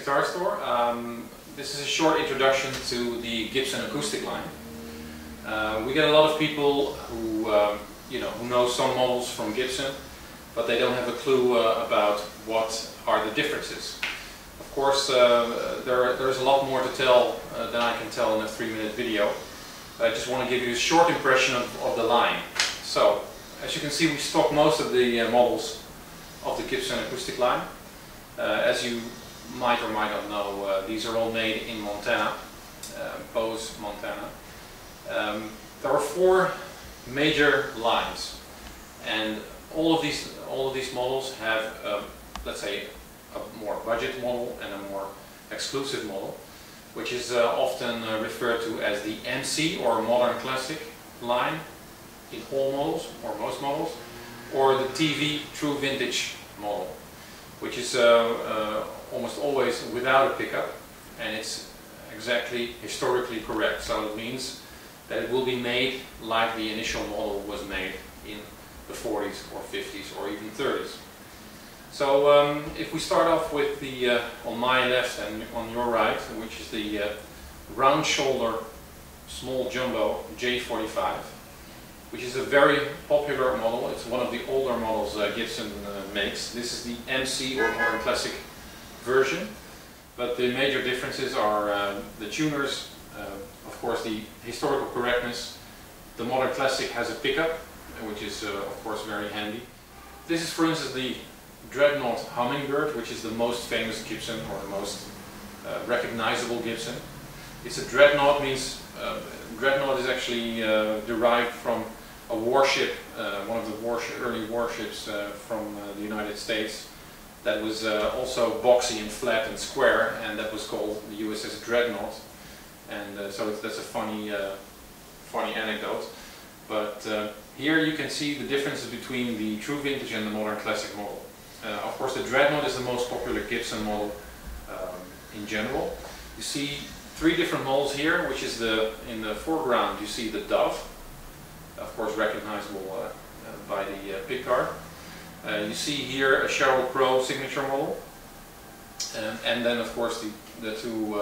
guitar store. This is a short introduction to the Gibson acoustic line. We get a lot of people who who know some models from Gibson, but they don't have a clue about what are the differences. Of course, there's a lot more to tell than I can tell in a 3-minute video. I just want to give you a short impression of the line. So, as you can see, we stock most of the models of the Gibson acoustic line. As you might or might not know, these are all made in Montana, Bose, Montana. There are 4 major lines, and all of these models have, let's say, a more budget model and a more exclusive model, which is often referred to as the MC or modern classic line in all models or most models, or the TV true vintage model, which is almost always without a pickup, and it's exactly historically correct. So it means that it will be made like the initial model was made in the 40s or 50s or even 30s. So if we start off with the on my left and on your right, which is the round shoulder small jumbo J45, which is a very popular model. It's one of the older models Gibson makes. This is the MC or modern classic version, but the major differences are the tuners, of course the historical correctness. The modern classic has a pickup, which is of course very handy. This is, for instance, the Dreadnought Hummingbird, which is the most famous Gibson or the most recognizable Gibson. It's a Dreadnought, means Dreadnought is actually derived from a warship, one of the early warships from the United States, that was also boxy and flat and square, and that was called the USS Dreadnought. And so that's a funny anecdote. But here you can see the differences between the true vintage and the modern classic model. Of course, the Dreadnought is the most popular Gibson model in general. You see 3 different models here, which is in the foreground you see the Dove, of course recognizable by the pickguard. You see here a Sheryl Crow signature model, and then of course the 2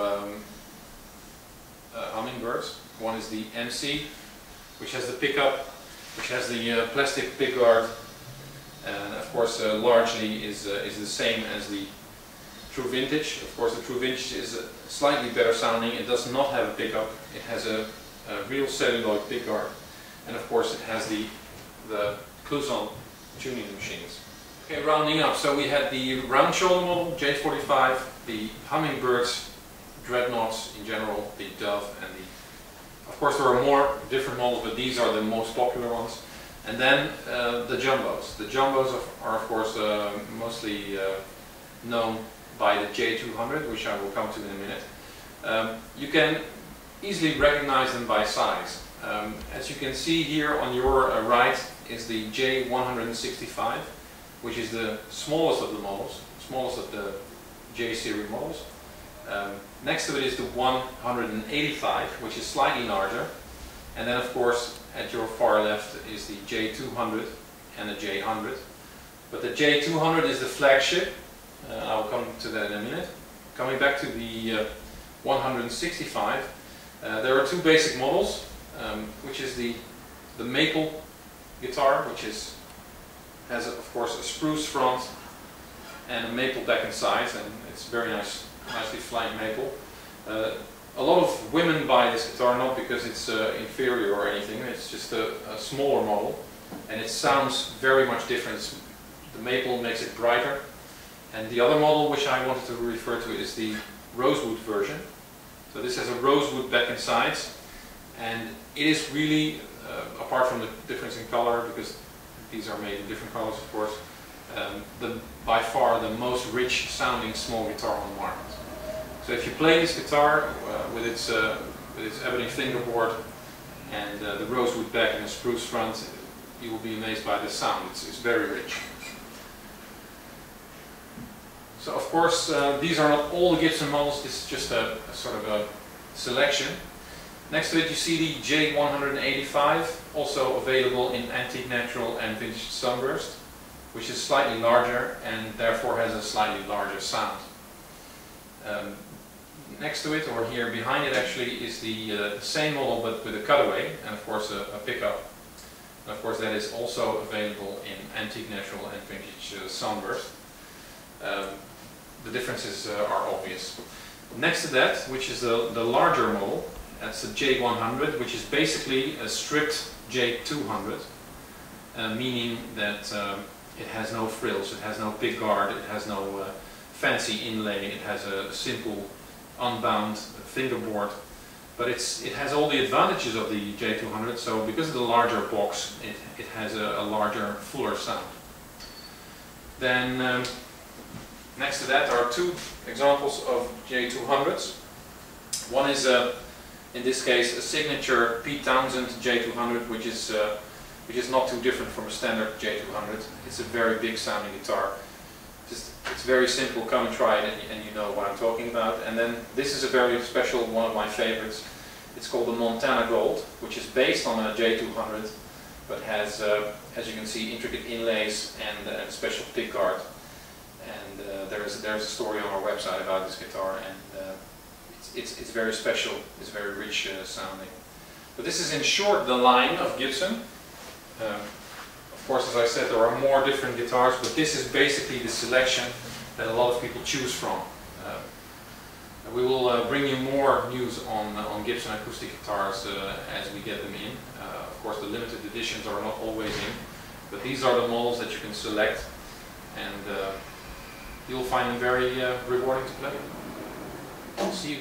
Hummingbirds. One is the MC, which has the pickup, which has the plastic pickguard, and of course largely is the same as the true vintage. Of course the true vintage is slightly better sounding. It does not have a pickup. It has a real celluloid pickguard, and of course it has the Cluson tuning machines. Okay, rounding up, so we had the round shoulder model J45, the Hummingbirds, Dreadnoughts in general, the Dove, and of course there are more different models, but these are the most popular ones. And then the Jumbos. The Jumbos are of course mostly known by the J200, which I will come to in a minute. You can easily recognize them by size. As you can see here on your right is the J165, which is the smallest of the models, smallest of the J series models. Next to it is the 185, which is slightly larger, and then of course at your far left is the J200 and the J100. But the J200 is the flagship. I'll come to that in a minute. Coming back to the 165, there are 2 basic models, which is the maple guitar, which has of course a spruce front and a maple back and sides, and it's very nicely flanked maple. A lot of women buy this guitar not because it's inferior or anything. It's just a smaller model, and it sounds very much different. The maple makes it brighter. And the other model which I wanted to refer to is the rosewood version. So this has a rosewood back and sides, and it is really, apart from the difference in color, because these are made in different colors of course, by far the most rich sounding small guitar on the market. So if you play this guitar with its ebony fingerboard and the rosewood back and the spruce front, you will be amazed by the sound. It's very rich. So of course these are not all the Gibson models. This is just a sort of a selection. Next to it you see the J185, also available in antique, natural and vintage sunburst, which is slightly larger and therefore has a slightly larger sound. Next to it, or here behind it actually, is the same model but with a cutaway and of course a pickup. And of course that is also available in antique, natural and vintage soundburst. The differences are obvious. Next to that, which is the larger model, that's a J100, which is basically a stripped J200, meaning that it has no frills, it has no pick guard, it has no fancy inlay, it has a simple unbound fingerboard, but it has all the advantages of the J200. So because of the larger box, it has a larger, fuller sound. Then next to that are two examples of J200s. One is in this case a signature Pete Townsend J200, which is not too different from a standard J200. It's a very big sounding guitar. It's very simple, come and try it and you know what I'm talking about. And then this is a very special, one of my favorites. It's called the Montana Gold, which is based on a J200, but has, as you can see, intricate inlays and special pick guard. And there's a story on our website about this guitar, and it's very special, it's very rich sounding. But this is in short the line of Gibson. Of course, as I said, there are more different guitars, but this is basically the selection that a lot of people choose from. We will bring you more news on Gibson acoustic guitars as we get them in. Of course, the limited editions are not always in, but these are the models that you can select, and you'll find them very rewarding to play. See you.